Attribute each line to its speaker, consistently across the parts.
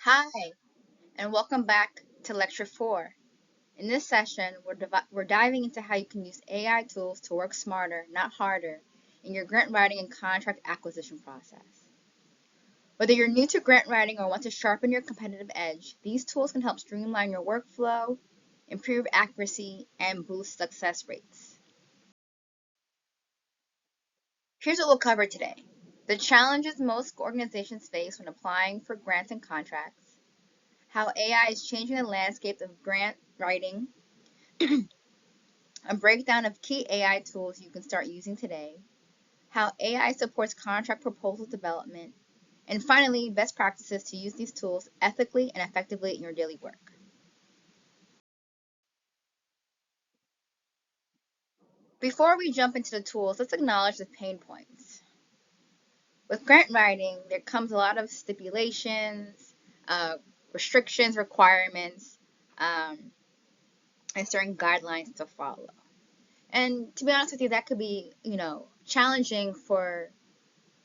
Speaker 1: Hi, and welcome back to Lecture 4. In this session, we're diving into how you can use AI tools to work smarter, not harder, in your grant writing and contract acquisition process. Whether you're new to grant writing or want to sharpen your competitive edge, these tools can help streamline your workflow, improve accuracy, and boost success rates. Here's what we'll cover today: the challenges most organizations face when applying for grants and contracts, how AI is changing the landscape of grant writing, a breakdown of key AI tools you can start using today, how AI supports contract proposal development, and finally, best practices to use these tools ethically and effectively in your daily work. Before we jump into the tools, let's acknowledge the pain points. With grant writing, there comes a lot of stipulations, restrictions, requirements, um, and certain guidelines to follow. And to be honest with you, that could be, challenging for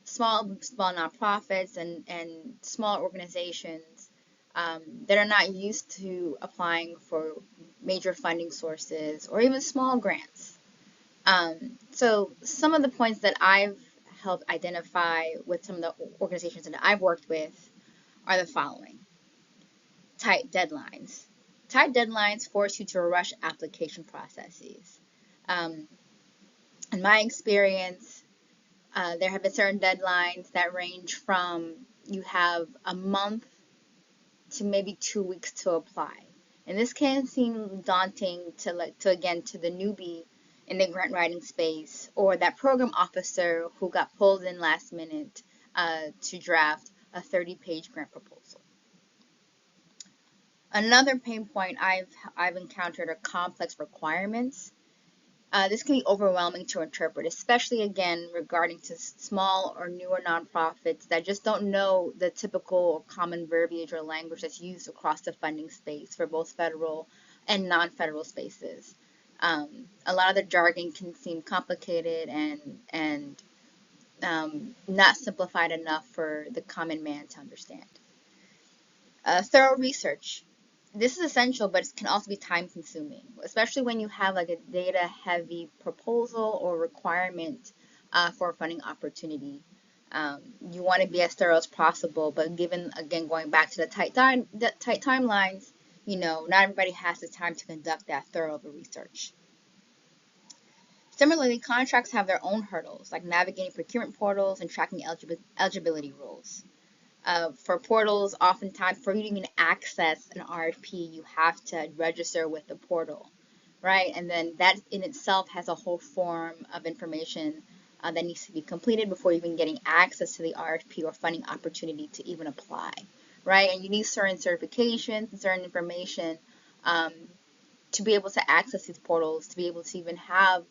Speaker 1: small nonprofits and small organizations that are not used to applying for major funding sources or even small grants. So some of the points that I've helped identify with some of the organizations that I've worked with are the following: tight deadlines. Tight deadlines force you to rush application processes. Um, in my experience, there have been certain deadlines that range from you have a month to maybe 2 weeks to apply. And this can seem daunting to the newbie in the grant writing space, or that program officer who got pulled in last minute to draft a 30-page grant proposal. Another pain point I've encountered are complex requirements. This can be overwhelming to interpret, especially again regarding to small or newer nonprofits that just don't know the typical or common verbiage or language that's used across the funding space for both federal and non-federal spaces. A lot of the jargon can seem complicated and not simplified enough for the common man to understand. Thorough research. This is essential, but it can also be time consuming, especially when you have like a data heavy proposal or requirement for a funding opportunity. You want to be as thorough as possible, but given, again, going back to the tight timelines, not everybody has the time to conduct that thorough of a research. Similarly, contracts have their own hurdles, like navigating procurement portals and tracking eligibility rules. For portals, oftentimes for you to even access an RFP, you have to register with the portal, right? And then that in itself has a whole form of information that needs to be completed before even getting access to the RFP or funding opportunity to even apply, right? And you need certain certifications and certain information to be able to access these portals, to be able to even have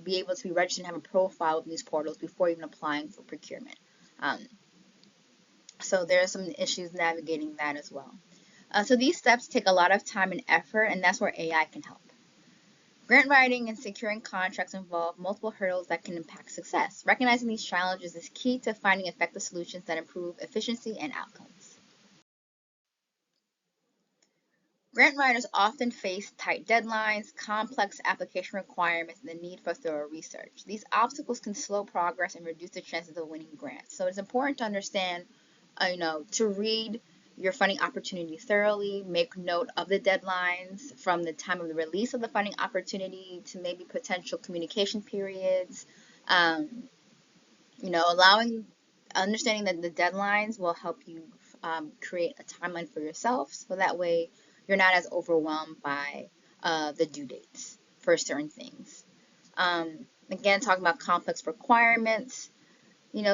Speaker 1: be able to be registered and have a profile in these portals before even applying for procurement. So there are some issues navigating that as well. So these steps take a lot of time and effort, and that's where AI can help. Grant writing and securing contracts involve multiple hurdles that can impact success. Recognizing these challenges is key to finding effective solutions that improve efficiency and outcomes. Grant writers often face tight deadlines, complex application requirements, and the need for thorough research. These obstacles can slow progress and reduce the chances of winning grants. So it's important to understand, to read your funding opportunity thoroughly, make note of the deadlines from the time of the release of the funding opportunity to maybe potential communication periods. Understanding that the deadlines will help you create a timeline for yourself, so that way you're not as overwhelmed by the due dates for certain things. Again, talking about complex requirements,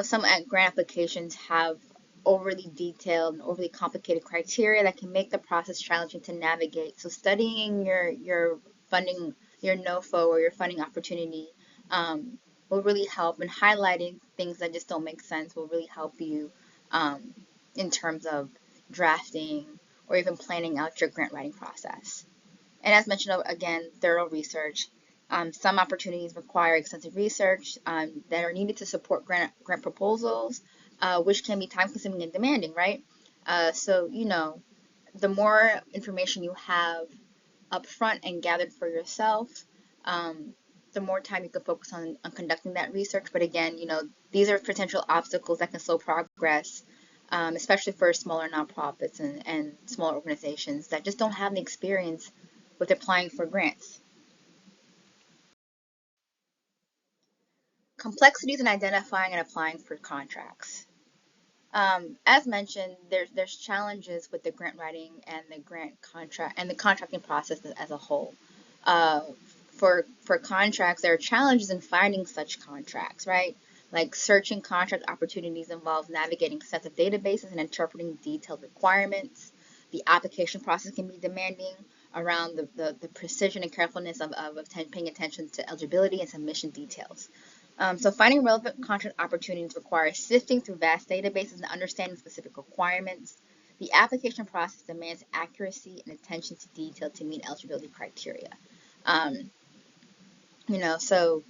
Speaker 1: some grant applications have overly detailed and overly complicated criteria that can make the process challenging to navigate. So studying your funding, your NOFO or your funding opportunity will really help, and highlighting things that just don't make sense will really help you in terms of drafting or even planning out your grant writing process. And as mentioned, again, thorough research. Some opportunities require extensive research that are needed to support grant proposals, which can be time consuming and demanding, right? So, the more information you have upfront and gathered for yourself, um, the more time you can focus on conducting that research. But again, these are potential obstacles that can slow progress, especially for smaller nonprofits and smaller organizations that just don't have the experience with applying for grants. Complexities in identifying and applying for contracts. As mentioned, there's challenges with the grant writing and the grant contract and the contracting process as a whole. Uh, for contracts, there are challenges in finding such contracts, right? Like searching contract opportunities involves navigating sets of databases and interpreting detailed requirements. The application process can be demanding around the precision and carefulness of paying attention to eligibility and submission details. So finding relevant contract opportunities requires sifting through vast databases and understanding specific requirements. The application process demands accuracy and attention to detail to meet eligibility criteria. Um, so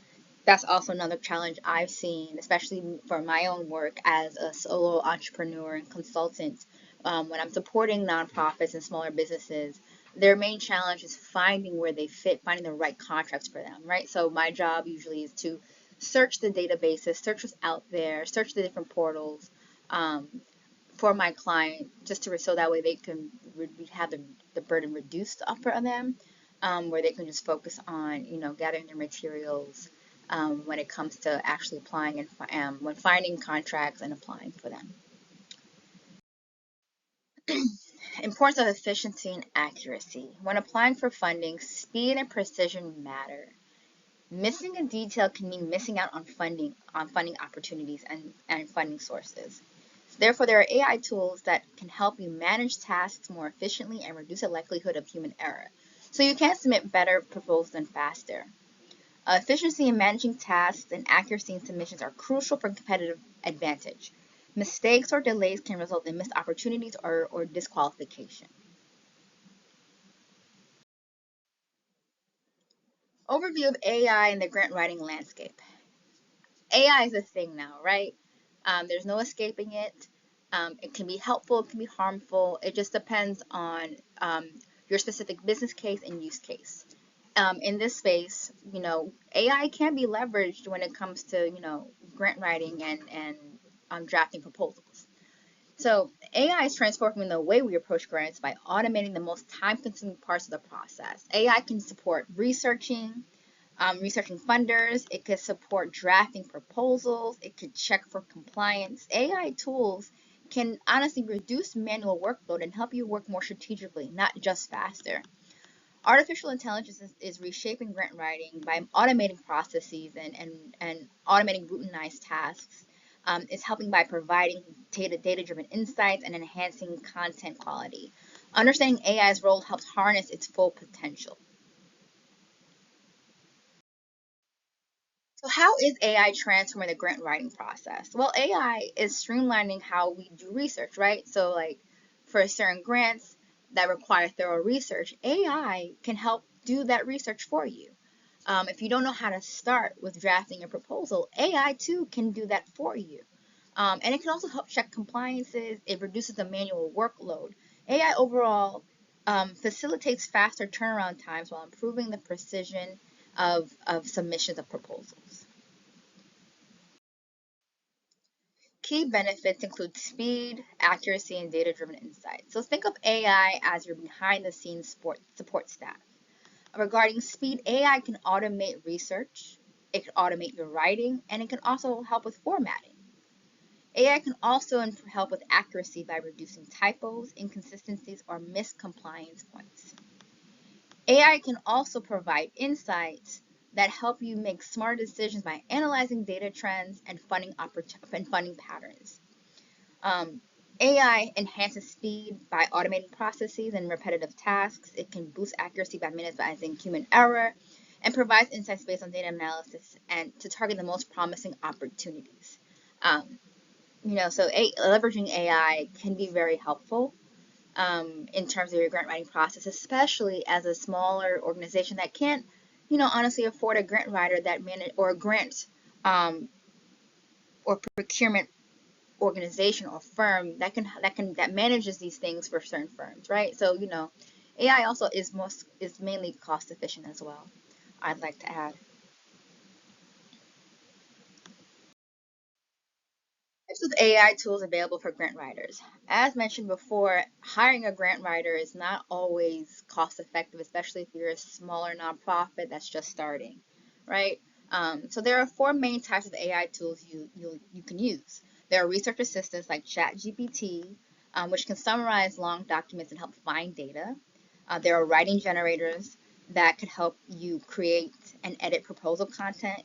Speaker 1: that's also another challenge I've seen, especially for my own work as a solo entrepreneur and consultant. When I'm supporting nonprofits and smaller businesses, their main challenge is finding where they fit, finding the right contracts for them, right? So my job usually is to search the databases, search what's out there, search the different portals um, for my client, just to so that way they can have the burden reduced for them, where they can just focus on gathering their materials when it comes to actually applying and when finding contracts and applying for them. Importance of efficiency and accuracy. When applying for funding, speed and precision matter. Missing a detail can mean missing out on funding opportunities and funding sources. Therefore, there are AI tools that can help you manage tasks more efficiently and reduce the likelihood of human error. So you can submit better proposals and faster. Efficiency in managing tasks and accuracy in submissions are crucial for competitive advantage. Mistakes or delays can result in missed opportunities or disqualification. Overview of AI in the grant writing landscape. AI is a thing now, right? There's no escaping it. It can be helpful, it can be harmful. It just depends on your specific business case and use case. In this space, AI can be leveraged when it comes to, grant writing and drafting proposals. So AI is transforming the way we approach grants by automating the most time-consuming parts of the process. AI can support researching funders. It could support drafting proposals. It could check for compliance. AI tools can honestly reduce manual workload and help you work more strategically, not just faster. Artificial intelligence is reshaping grant writing by automating processes and automating routinized tasks. It's helping by providing data-driven insights and enhancing content quality. Understanding AI's role helps harness its full potential. So how is AI transforming the grant writing process? Well, AI is streamlining how we do research, right? So like for certain grants that require thorough research, AI can help do that research for you. If you don't know how to start with drafting a proposal, AI too can do that for you. And it can also help check compliances. It reduces the manual workload. AI overall facilitates faster turnaround times while improving the precision of submissions of proposals. Key benefits include speed, accuracy, and data-driven insights. So think of AI as your behind-the-scenes support staff. Regarding speed, AI can automate research, it can automate your writing, and it can also help with formatting. AI can also help with accuracy by reducing typos, inconsistencies, or miscompliance points. AI can also provide insights that help you make smart decisions by analyzing data trends and funding patterns. Um, AI enhances speed by automating processes and repetitive tasks. It can boost accuracy by minimizing human error and provides insights based on data analysis and to target the most promising opportunities. Um, so leveraging AI can be very helpful in terms of your grant writing process, especially as a smaller organization that can't, honestly afford a grant writer that manage or a grant um, or procurement organization or firm that manages these things for certain firms, right? So AI also is mainly cost efficient as well. I'd like to add. Types of AI tools available for grant writers. As mentioned before, hiring a grant writer is not always cost effective, especially if you're a smaller nonprofit that's just starting, right? So there are four main types of AI tools you can use. There are research assistants like ChatGPT, which can summarize long documents and help find data. There are writing generators that could help you create and edit proposal content.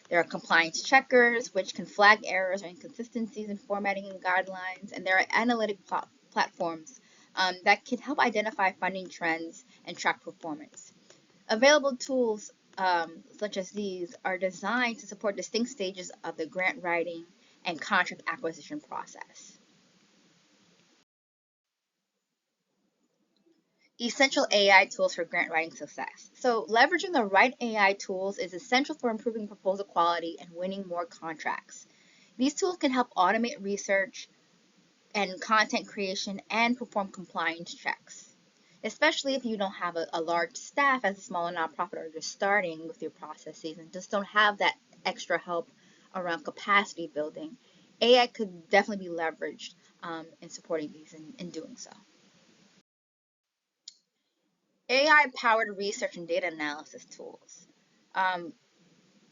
Speaker 1: There are compliance checkers, which can flag errors or inconsistencies in formatting and guidelines. And there are analytic platforms that can help identify funding trends and track performance. Available tools such as these are designed to support distinct stages of the grant writing and contract acquisition process. Essential AI tools for grant writing success. So, leveraging the right AI tools is essential for improving proposal quality and winning more contracts. These tools can help automate research and content creation and perform compliance checks, especially if you don't have a large staff as a smaller nonprofit or you're starting with your processes and just don't have that extra help around capacity building. AI could definitely be leveraged in supporting these and in doing so. AI-powered research and data analysis tools. Um,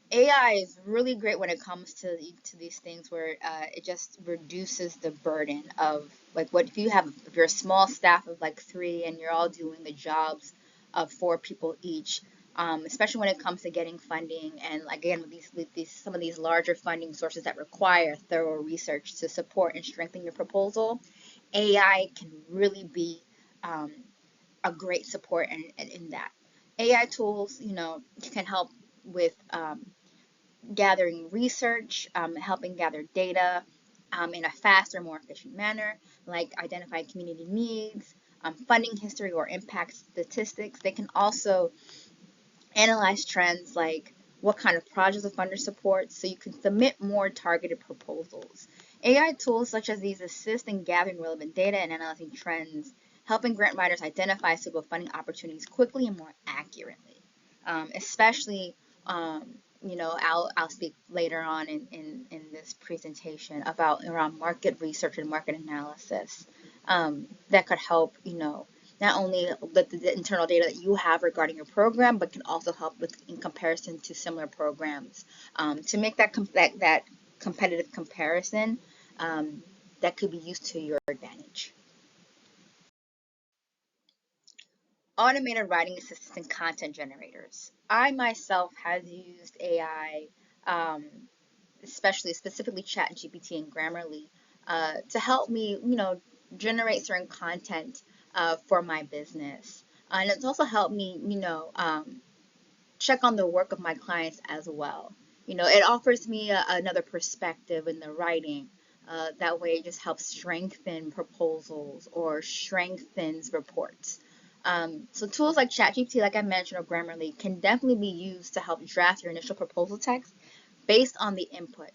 Speaker 1: AI is really great when it comes to these things where it just reduces the burden of like what if you're a small staff of like three and you're all doing the jobs of four people each, especially when it comes to getting funding and again with these some of these larger funding sources that require thorough research to support and strengthen your proposal, AI can really be um, a great support in that. AI tools, can help with gathering research, helping gather data in a faster, more efficient manner, like identifying community needs, funding history or impact statistics. They can also analyze trends like what kind of projects a funder supports so you can submit more targeted proposals. AI tools such as these assist in gathering relevant data and analyzing trends, helping grant writers identify suitable funding opportunities quickly and more accurately. Especially, I'll speak later on in this presentation about around market research and market analysis that could help, not only the internal data that you have regarding your program, but can also help with in comparison to similar programs to make that competitive comparison that could be used to your advantage. Automated writing assistants and content generators. I myself has used AI, um, especially specifically ChatGPT and Grammarly, to help me, generate certain content for my business. And it's also helped me, check on the work of my clients as well. It offers me another perspective in the writing. That way, it just helps strengthen proposals or strengthens reports. So tools like ChatGPT, like I mentioned, or Grammarly can definitely be used to help draft your initial proposal text based on the input.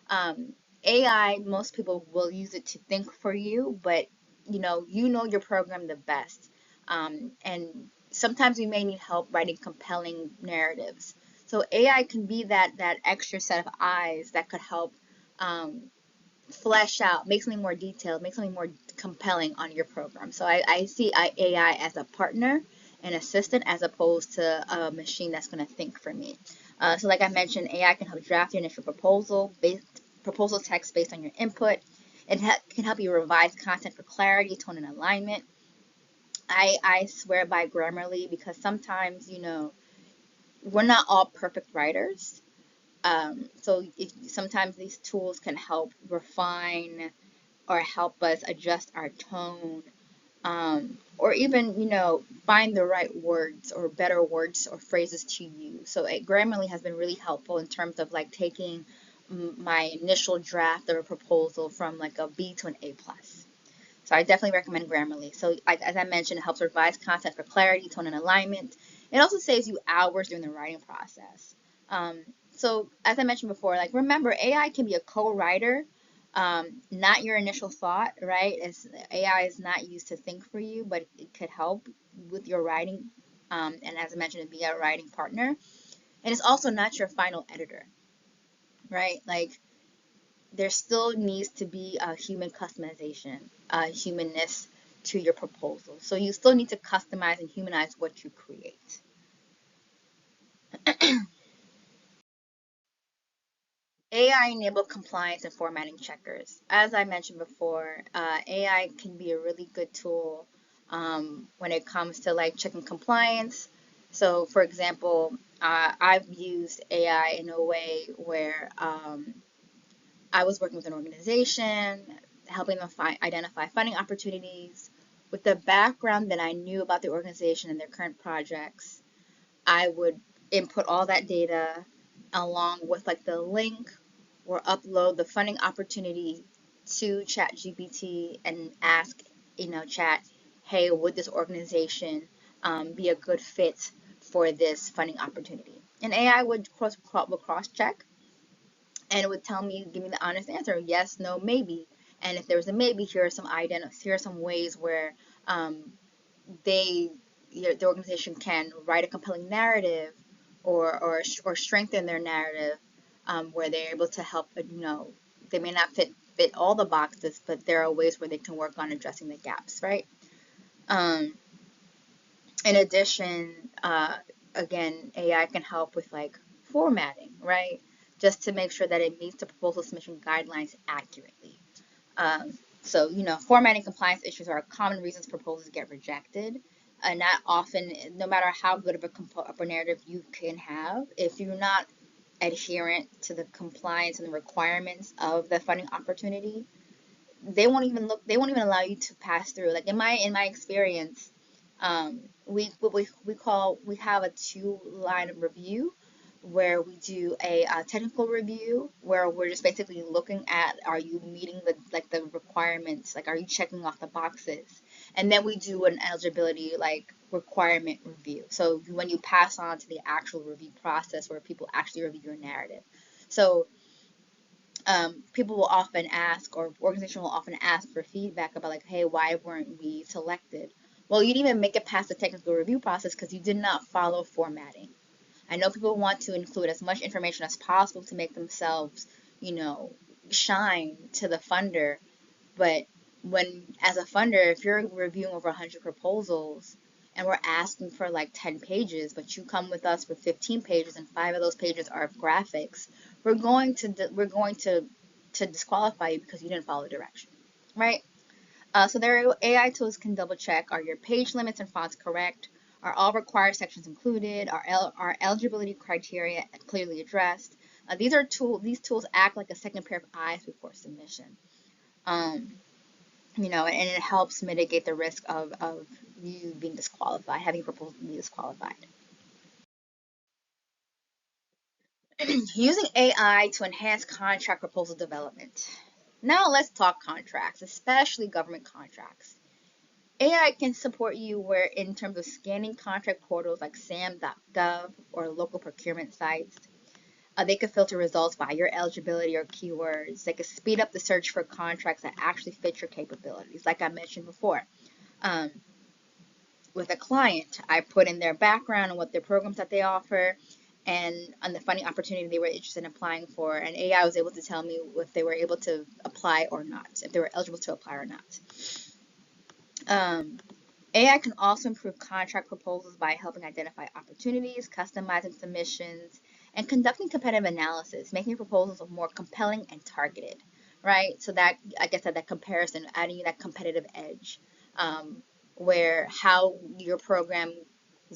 Speaker 1: Um, AI, most people will use it to think for you, but you know your program the best. And sometimes we may need help writing compelling narratives. So AI can be that extra set of eyes that could help um, flesh out, make something more detailed, make something more compelling on your program. So I see AI as a partner and assistant as opposed to a machine that's going to think for me. So like I mentioned, AI can help draft your initial proposal text based on your input. It can help you revise content for clarity, tone, and alignment. I swear by Grammarly because sometimes, we're not all perfect writers. So sometimes these tools can help refine or help us adjust our tone, or even, find the right words or better words or phrases to use. So Grammarly has been really helpful in terms of like taking my initial draft of a proposal from like a B to an A plus. So I definitely recommend Grammarly. So as I mentioned, it helps revise content for clarity, tone, and alignment. It also saves you hours during the writing process. So as I mentioned before, like remember, AI can be a co-writer, Not your initial thought, right? AI is not used to think for you, but it could help with your writing. And as I mentioned, be a writing partner. And it's also not your final editor, right? Like there still needs to be a human customization, a humanness to your proposal. So you still need to customize and humanize what you create. AI-enabled compliance and formatting checkers. As I mentioned before, AI can be a really good tool when it comes to like checking compliance. So, for example, I've used AI in a way where I was working with an organization, helping them identify funding opportunities. With the background that I knew about the organization and their current projects, I would input all that data along with like the link or upload the funding opportunity to ChatGPT and ask, Chat, hey, would this organization be a good fit for this funding opportunity? And AI would cross check and it would tell me, give me the honest answer, yes, no, maybe. And if there was a maybe, here are some ways where um, they the organization can write a compelling narrative or strengthen their narrative where they're able to help they may not fit all the boxes, but there are ways where they can work on addressing the gaps, right? um, in addition, again, AI can help with like formatting, right, just to make sure that it meets the proposal submission guidelines accurately. So, formatting compliance issues are common reasons proposals get rejected. And not often, no matter how good of a narrative you can have, if you're not adherent to the compliance and the requirements of the funding opportunity, they won't even allow you to pass through. Like in my experience, we have a 2-line review where we do a technical review where we're just basically looking at, are you meeting the requirements, like are you checking off the boxes, and then we do an eligibility like requirement review, so when you pass on to the actual review process where people actually review your narrative. So people will often ask, or organization will often ask for feedback about like, hey, why weren't we selected? Well, you didn't even make it past the technical review process because you did not follow formatting. I know people want to include as much information as possible to make themselves, you know, shine to the funder, but when, as a funder, if you're reviewing over 100 proposals and we're asking for like 10 pages, but you come with us with 15 pages and 5 of those pages are graphics, we're going to disqualify you because you didn't follow direction, right? So their AI tools can double check, are your page limits and fonts correct? Are all required sections included? Are eligibility criteria clearly addressed? These tools act like a second pair of eyes before submission. Um, and it helps mitigate the risk of you being disqualified, having your proposal be disqualified. Using AI to enhance contract proposal development. Now let's talk contracts, especially government contracts. AI can support you where in terms of scanning contract portals like sam.gov or local procurement sites. They could filter results by your eligibility or keywords. They could speed up the search for contracts that actually fit your capabilities, like I mentioned before. Um, with a client, I put in their background and what their programs that they offer and on the funding opportunity they were interested in applying for. And AI was able to tell me if they were able to apply or not, if they were eligible to apply or not. Um, AI can also improve contract proposals by helping identify opportunities, customizing submissions, and conducting competitive analysis, making proposals more compelling and targeted, right? So that, like I said, that comparison, adding that competitive edge, um, where how your program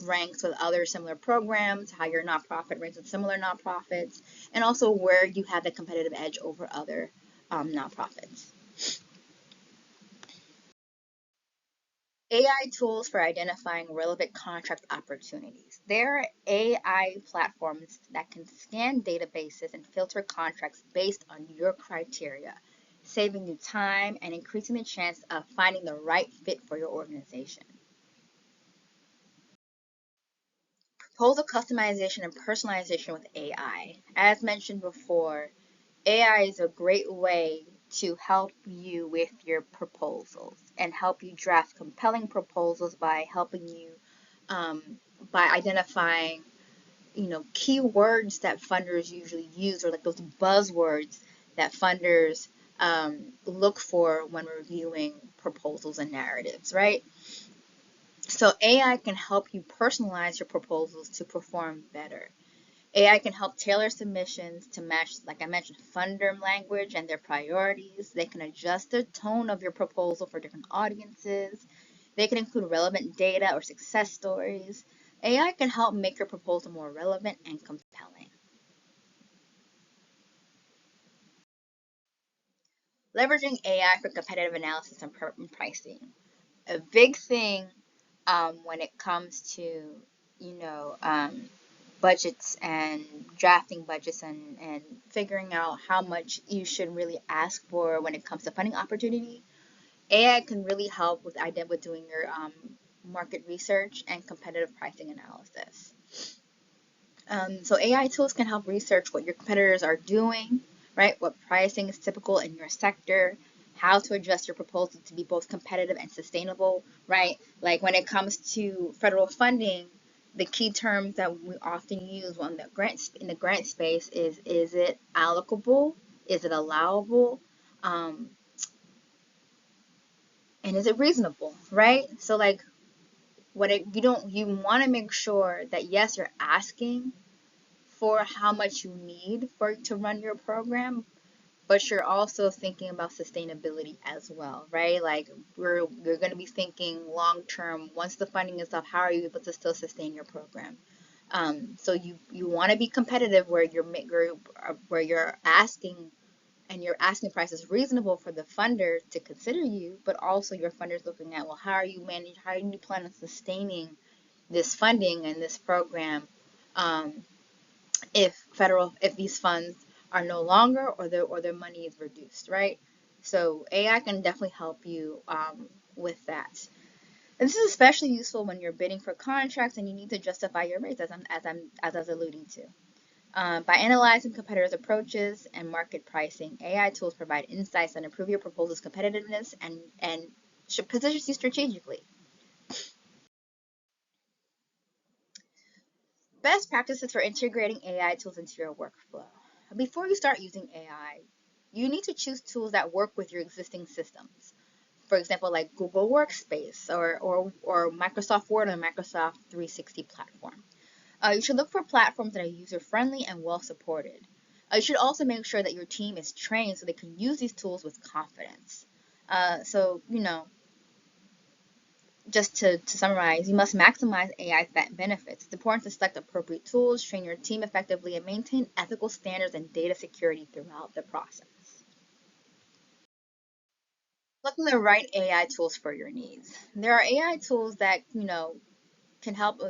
Speaker 1: ranks with other similar programs, how your nonprofit ranks with similar nonprofits, and also where you have the competitive edge over other nonprofits. AI tools for identifying relevant contract opportunities. There are AI platforms that can scan databases and filter contracts based on your criteria, saving you time and increasing the chance of finding the right fit for your organization. Proposal customization and personalization with AI. As mentioned before, AI is a great way to help you with your proposals and help you draft compelling proposals by helping you um, by identifying keywords that funders usually use, or like those buzzwords that funders look for when reviewing proposals and narratives, right? So AI can help you personalize your proposals to perform better. AI can help tailor submissions to match, like I mentioned, funder language and their priorities. They can adjust the tone of your proposal for different audiences. They can include relevant data or success stories. AI can help make your proposal more relevant and compelling. Leveraging AI for competitive analysis and pricing. A big thing when it comes to, you know, um, budgets and drafting budgets and figuring out how much you should really ask for when it comes to funding opportunity. AI can really help with doing your market research and competitive pricing analysis. So AI tools can help research what your competitors are doing, right? What pricing is typical in your sector, how to adjust your proposal to be both competitive and sustainable, right? Like when it comes to federal funding, the key terms that we often use on in the grant space is it allocable? Is it allowable? Um, and is it reasonable, right? So like you want to make sure that yes, you're asking for how much you need for to run your program, but you're also thinking about sustainability as well, right? Like you're going to be thinking long term. Once the funding is up, how are you able to still sustain your program? So you want to be competitive where you're asking and your asking price is reasonable for the funder to consider you, but also your funders looking at, well, how do you plan on sustaining this funding and this program um, if these funds are no longer or their money is reduced, right? So AI can definitely help you with that. And this is especially useful when you're bidding for contracts and you need to justify your rates, as I was alluding to. By analyzing competitors' approaches and market pricing, AI tools provide insights that improve your proposal's competitiveness and should position you strategically. Best practices for integrating AI tools into your workflow. Before you start using AI, you need to choose tools that work with your existing systems. For example, like Google Workspace or Microsoft Word and Microsoft 360 platform. You should look for platforms that are user friendly and well supported. You should also make sure that your team is trained so they can use these tools with confidence. So, just to summarize, you must maximize AI benefits. It's important to select appropriate tools, train your team effectively, and maintain ethical standards and data security throughout the process. Look for the right AI tools for your needs. There are AI tools that can help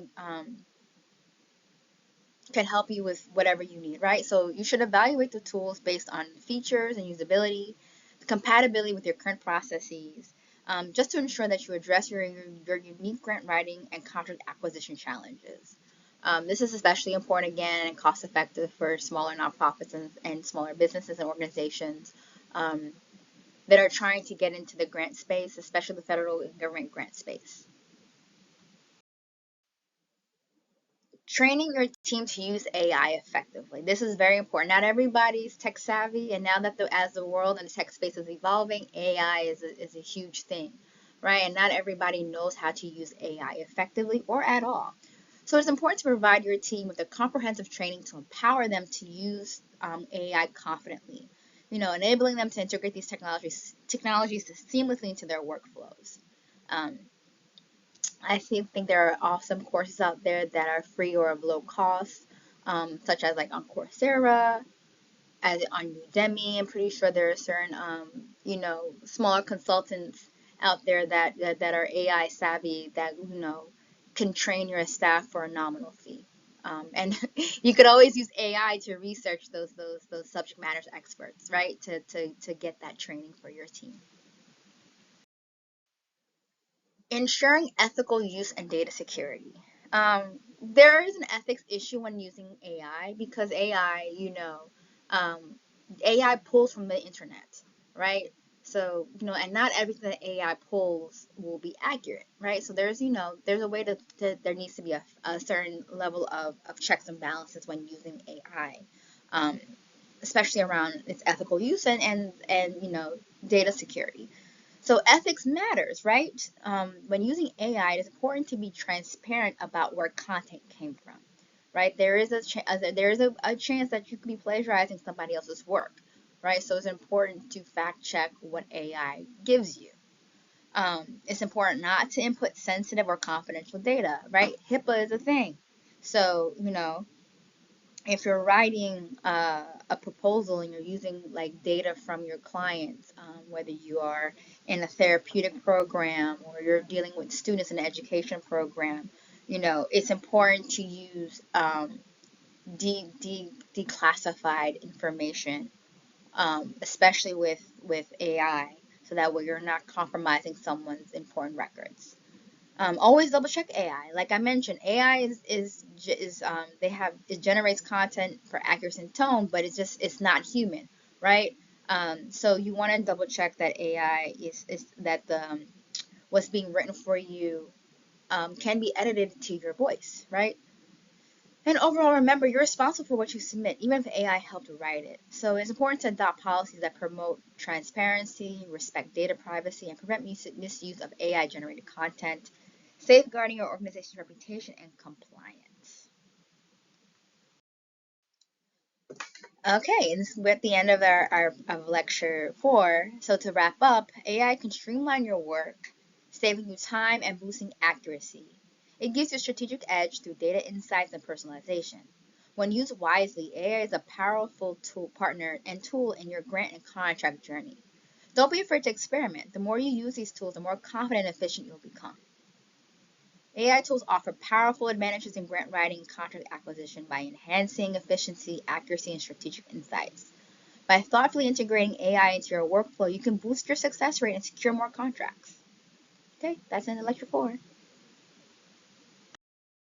Speaker 1: can help you with whatever you need, right? So you should evaluate the tools based on features and usability, compatibility with your current processes, just to ensure that you address your unique grant writing and contract acquisition challenges. This is especially important again and cost effective for smaller nonprofits and smaller businesses and organizations that are trying to get into the grant space, especially the federal government grant space. Training your team to use AI effectively. This is very important. Not everybody's tech savvy, and now that as the world and the tech space is evolving, AI is a huge thing, right? And not everybody knows how to use AI effectively or at all. So it's important to provide your team with a comprehensive training to empower them to use AI confidently. Enabling them to integrate these technologies seamlessly into their workflows. Um, I think there are awesome courses out there that are free or of low cost, such as like on Coursera, as on Udemy. I'm pretty sure there are certain, smaller consultants out there that are AI savvy that can train your staff for a nominal fee. And you could always use AI to research those subject matter experts, right? To get that training for your team. Ensuring ethical use and data security. There is an ethics issue when using AI because AI pulls from the internet, right? So, and not everything that AI pulls will be accurate, right? So there's a way there needs to be a certain level of checks and balances when using AI, um, especially around its ethical use and data security. So ethics matters, right? When using AI, it is important to be transparent about where content came from, right? There is a chance that you could be plagiarizing somebody else's work, right? So it's important to fact check what AI gives you. It's important not to input sensitive or confidential data, right? HIPAA is a thing. So, if you're writing a proposal and you're using like data from your clients, whether you are in a therapeutic program or you're dealing with students in an education program, it's important to use declassified information, especially with AI, so that way you're not compromising someone's important records. Always double check AI. Like I mentioned, AI it generates content for accuracy and tone, but it's not human, right? So you want to double check that AI is that the what's being written for you can be edited to your voice, right? And overall, remember, you're responsible for what you submit, even if AI helped write it. So it's important to adopt policies that promote transparency, respect data privacy, and prevent misuse of AI generated content, safeguarding your organization's reputation and compliance. Okay, and we're at the end of our of lecture 4. So to wrap up, AI can streamline your work, saving you time and boosting accuracy. It gives you a strategic edge through data insights and personalization. When used wisely, AI is a powerful partner and tool in your grant and contract journey. Don't be afraid to experiment. The more you use these tools, the more confident and efficient you'll become. AI tools offer powerful advantages in grant writing and contract acquisition by enhancing efficiency, accuracy, and strategic insights. By thoughtfully integrating AI into your workflow, you can boost your success rate and secure more contracts. Okay, that's in lecture 4.